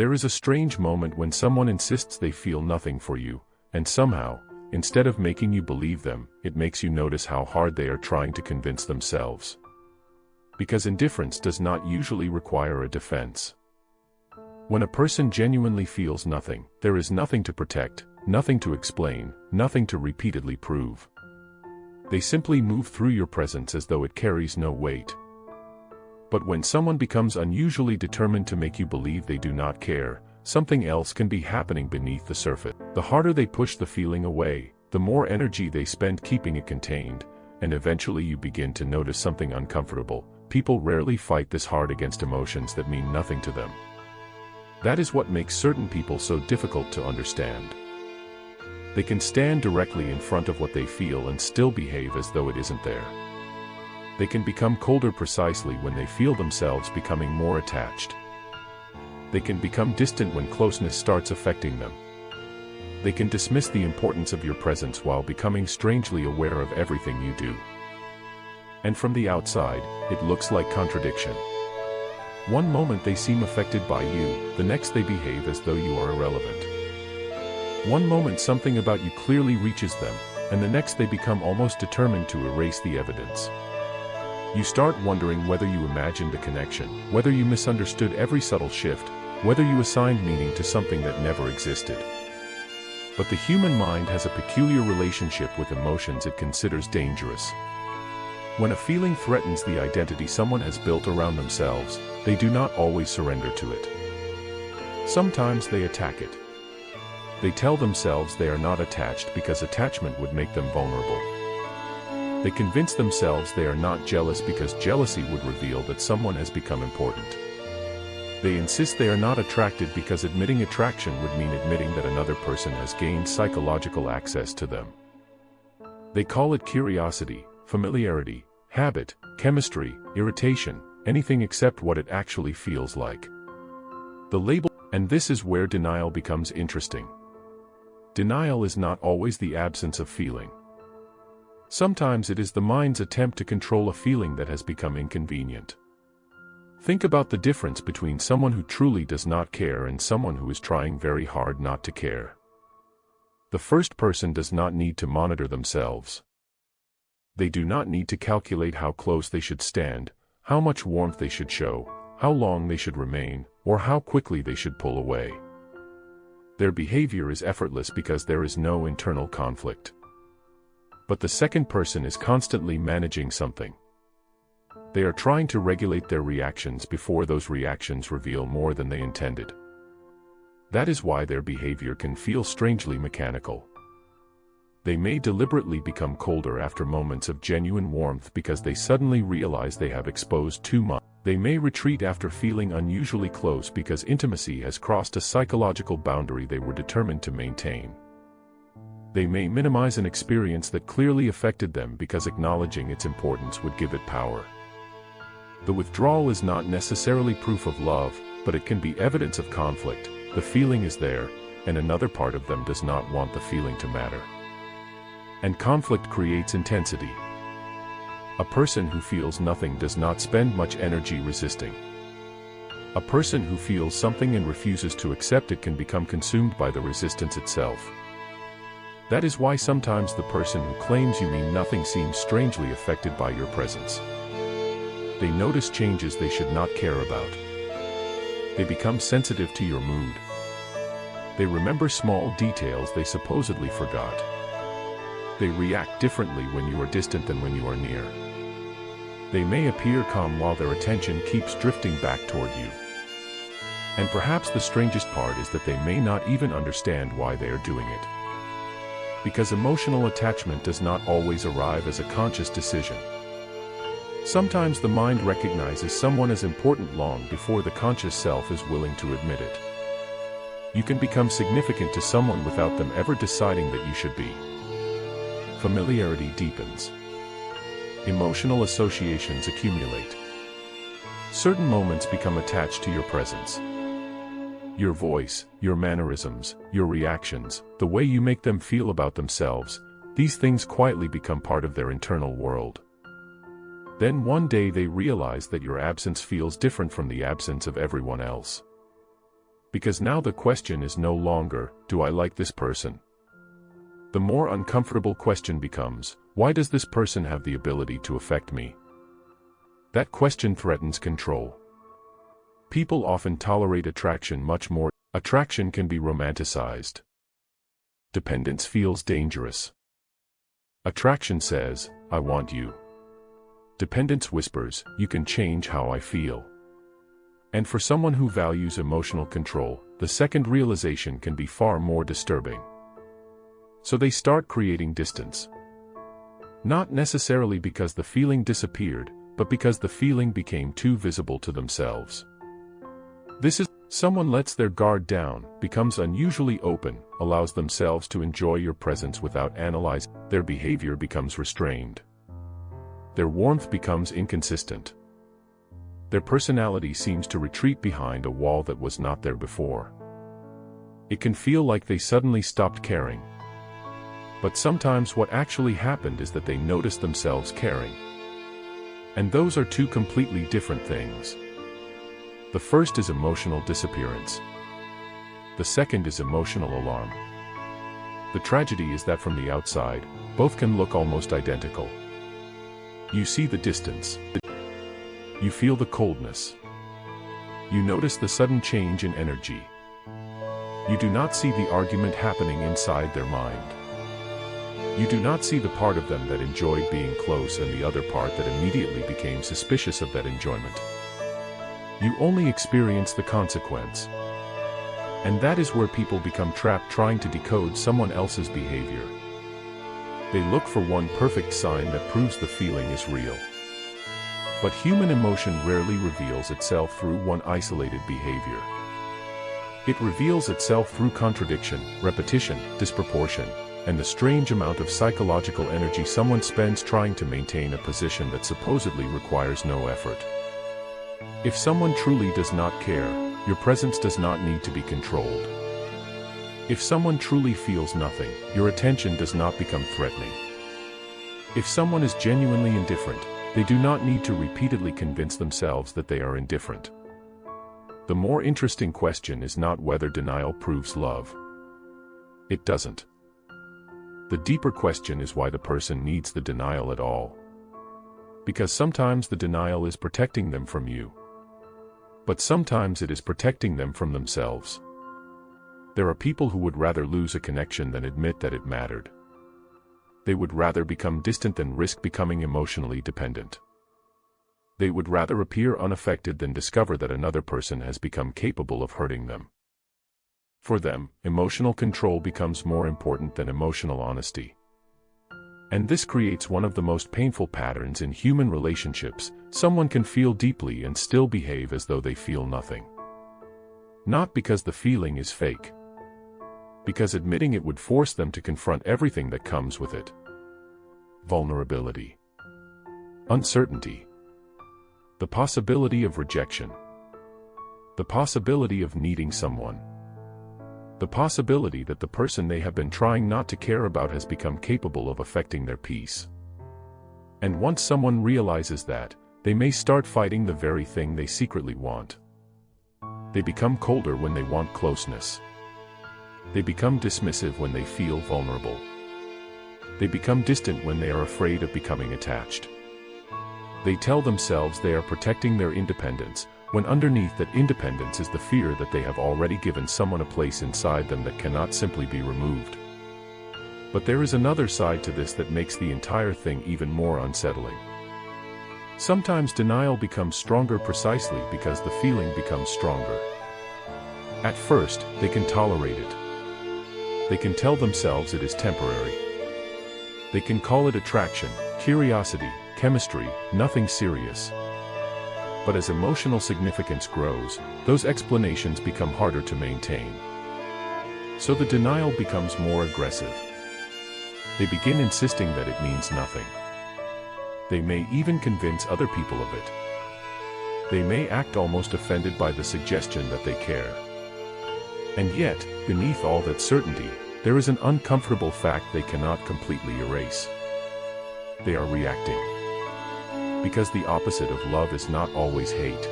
There is a strange moment when someone insists they feel nothing for you, and somehow, instead of making you believe them, it makes you notice how hard they are trying to convince themselves. Because indifference does not usually require a defense. When a person genuinely feels nothing, there is nothing to protect, nothing to explain, nothing to repeatedly prove. They simply move through your presence as though it carries no weight. But when someone becomes unusually determined to make you believe they do not care, something else can be happening beneath the surface. The harder they push the feeling away, the more energy they spend keeping it contained, and eventually you begin to notice something uncomfortable. People rarely fight this hard against emotions that mean nothing to them. That is what makes certain people so difficult to understand. They can stand directly in front of what they feel and still behave as though it isn't there. They can become colder precisely when they feel themselves becoming more attached. They can become distant when closeness starts affecting them. They can dismiss the importance of your presence while becoming strangely aware of everything you do. And from the outside, it looks like contradiction. One moment they seem affected by you, the next they behave as though you are irrelevant. One moment something about you clearly reaches them, and the next they become almost determined to erase the evidence. You start wondering whether you imagined a connection, whether you misunderstood every subtle shift, whether you assigned meaning to something that never existed. But the human mind has a peculiar relationship with emotions it considers dangerous. When a feeling threatens the identity someone has built around themselves, they do not always surrender to it. Sometimes they attack it. They tell themselves they are not attached because attachment would make them vulnerable. They convince themselves they are not jealous because jealousy would reveal that someone has become important. They insist they are not attracted because admitting attraction would mean admitting that another person has gained psychological access to them. They call it curiosity, familiarity, habit, chemistry, irritation, anything except what it actually feels like. The label, and this is where denial becomes interesting. Denial is not always the absence of feeling. Sometimes it is the mind's attempt to control a feeling that has become inconvenient. Think about the difference between someone who truly does not care and someone who is trying very hard not to care. The first person does not need to monitor themselves. They do not need to calculate how close they should stand, how much warmth they should show, how long they should remain, or how quickly they should pull away. Their behavior is effortless because there is no internal conflict. But the second person is constantly managing something. They are trying to regulate their reactions before those reactions reveal more than they intended. That is why their behavior can feel strangely mechanical. They may deliberately become colder after moments of genuine warmth because they suddenly realize they have exposed too much. They may retreat after feeling unusually close because intimacy has crossed a psychological boundary they were determined to maintain. They may minimize an experience that clearly affected them because acknowledging its importance would give it power. The withdrawal is not necessarily proof of love, but it can be evidence of conflict. The feeling is there, and another part of them does not want the feeling to matter. And conflict creates intensity. A person who feels nothing does not spend much energy resisting. A person who feels something and refuses to accept it can become consumed by the resistance itself. That is why sometimes the person who claims you mean nothing seems strangely affected by your presence. They notice changes they should not care about. They become sensitive to your mood. They remember small details they supposedly forgot. They react differently when you are distant than when you are near. They may appear calm while their attention keeps drifting back toward you. And perhaps the strangest part is that they may not even understand why they are doing it. Because emotional attachment does not always arrive as a conscious decision. Sometimes the mind recognizes someone as important long before the conscious self is willing to admit it. You can become significant to someone without them ever deciding that you should be. Familiarity deepens. Emotional associations accumulate. Certain moments become attached to your presence. Your voice, your mannerisms, your reactions, the way you make them feel about themselves, these things quietly become part of their internal world. Then one day they realize that your absence feels different from the absence of everyone else. Because now the question is no longer, do I like this person? The more uncomfortable question becomes, why does this person have the ability to affect me? That question threatens control. People often tolerate attraction much more. Attraction can be romanticized. Dependence feels dangerous. Attraction says, I want you. Dependence whispers, you can change how I feel. And for someone who values emotional control, the second realization can be far more disturbing. So they start creating distance. Not necessarily because the feeling disappeared, but because the feeling became too visible to themselves. This is, someone lets their guard down, becomes unusually open, allows themselves to enjoy your presence without analyzing. Their behavior becomes restrained. Their warmth becomes inconsistent. Their personality seems to retreat behind a wall that was not there before. It can feel like they suddenly stopped caring. But sometimes what actually happened is that they noticed themselves caring. And those are two completely different things. The first is emotional disappearance. The second is emotional alarm. The tragedy is that from the outside, both can look almost identical. You see the distance. You feel the coldness. You notice the sudden change in energy. You do not see the argument happening inside their mind. You do not see the part of them that enjoyed being close and the other part that immediately became suspicious of that enjoyment. You only experience the consequence. And that is where people become trapped trying to decode someone else's behavior. They look for one perfect sign that proves the feeling is real. But human emotion rarely reveals itself through one isolated behavior. It reveals itself through contradiction, repetition, disproportion, and the strange amount of psychological energy someone spends trying to maintain a position that supposedly requires no effort. If someone truly does not care, your presence does not need to be controlled. If someone truly feels nothing, your attention does not become threatening. If someone is genuinely indifferent, they do not need to repeatedly convince themselves that they are indifferent. The more interesting question is not whether denial proves love. It doesn't. The deeper question is why the person needs the denial at all. Because sometimes the denial is protecting them from you. But sometimes it is protecting them from themselves. There are people who would rather lose a connection than admit that it mattered. They would rather become distant than risk becoming emotionally dependent. They would rather appear unaffected than discover that another person has become capable of hurting them. For them, emotional control becomes more important than emotional honesty. And this creates one of the most painful patterns in human relationships. Someone can feel deeply and still behave as though they feel nothing. Not because the feeling is fake. Because admitting it would force them to confront everything that comes with it. Vulnerability. Uncertainty. The possibility of rejection. The possibility of needing someone. The possibility that the person they have been trying not to care about has become capable of affecting their peace. And once someone realizes that, they may start fighting the very thing they secretly want. They become colder when they want closeness. They become dismissive when they feel vulnerable. They become distant when they are afraid of becoming attached. They tell themselves they are protecting their independence, when underneath that independence is the fear that they have already given someone a place inside them that cannot simply be removed. But there is another side to this that makes the entire thing even more unsettling. Sometimes denial becomes stronger precisely because the feeling becomes stronger. At first, they can tolerate it. They can tell themselves it is temporary. They can call it attraction, curiosity, chemistry, nothing serious. But as emotional significance grows, those explanations become harder to maintain. So the denial becomes more aggressive. They begin insisting that it means nothing. They may even convince other people of it. They may act almost offended by the suggestion that they care. And yet, beneath all that certainty, there is an uncomfortable fact they cannot completely erase. They are reacting. Because the opposite of love is not always hate.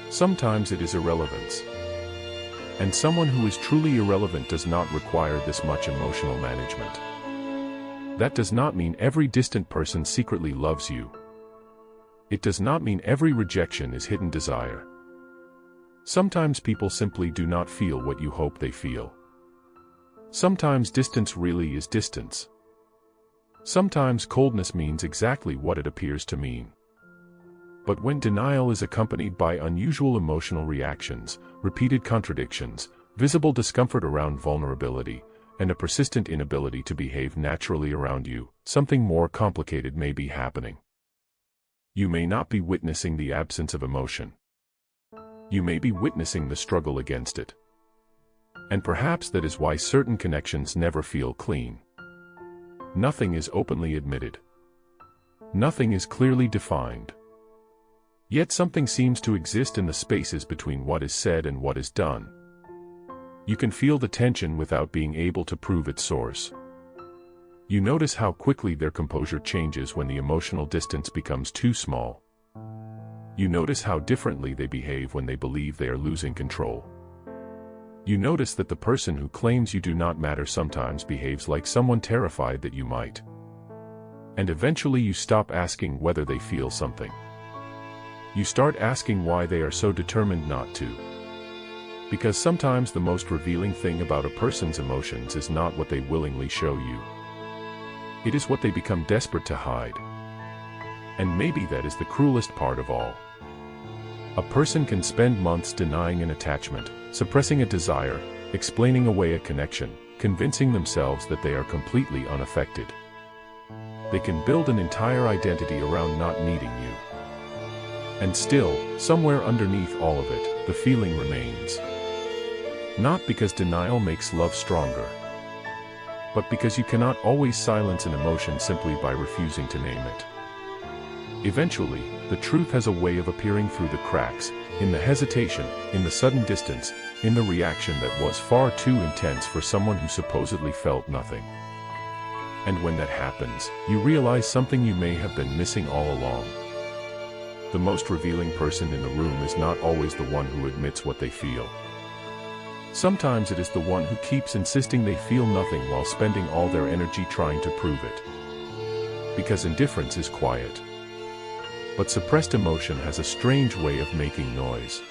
Sometimes it is irrelevance. And someone who is truly irrelevant does not require this much emotional management. That does not mean every distant person secretly loves you. It does not mean every rejection is hidden desire. Sometimes people simply do not feel what you hope they feel. Sometimes distance really is distance. Sometimes coldness means exactly what it appears to mean. But when denial is accompanied by unusual emotional reactions, repeated contradictions, visible discomfort around vulnerability, and a persistent inability to behave naturally around you, something more complicated may be happening. You may not be witnessing the absence of emotion. You may be witnessing the struggle against it. And perhaps that is why certain connections never feel clean. Nothing is openly admitted. Nothing is clearly defined. Yet something seems to exist in the spaces between what is said and what is done. You can feel the tension without being able to prove its source. You notice how quickly their composure changes when the emotional distance becomes too small. You notice how differently they behave when they believe they are losing control. You notice that the person who claims you do not matter sometimes behaves like someone terrified that you might. And eventually you stop asking whether they feel something. You start asking why they are so determined not to. Because sometimes the most revealing thing about a person's emotions is not what they willingly show you. It is what they become desperate to hide. And maybe that is the cruelest part of all. A person can spend months denying an attachment, suppressing a desire, explaining away a connection, convincing themselves that they are completely unaffected. They can build an entire identity around not needing you. And still, somewhere underneath all of it, the feeling remains. Not because denial makes love stronger, but because you cannot always silence an emotion simply by refusing to name it. Eventually, the truth has a way of appearing through the cracks, in the hesitation, in the sudden distance, in the reaction that was far too intense for someone who supposedly felt nothing. And when that happens, you realize something you may have been missing all along. The most revealing person in the room is not always the one who admits what they feel. Sometimes it is the one who keeps insisting they feel nothing while spending all their energy trying to prove it. Because indifference is quiet. But suppressed emotion has a strange way of making noise.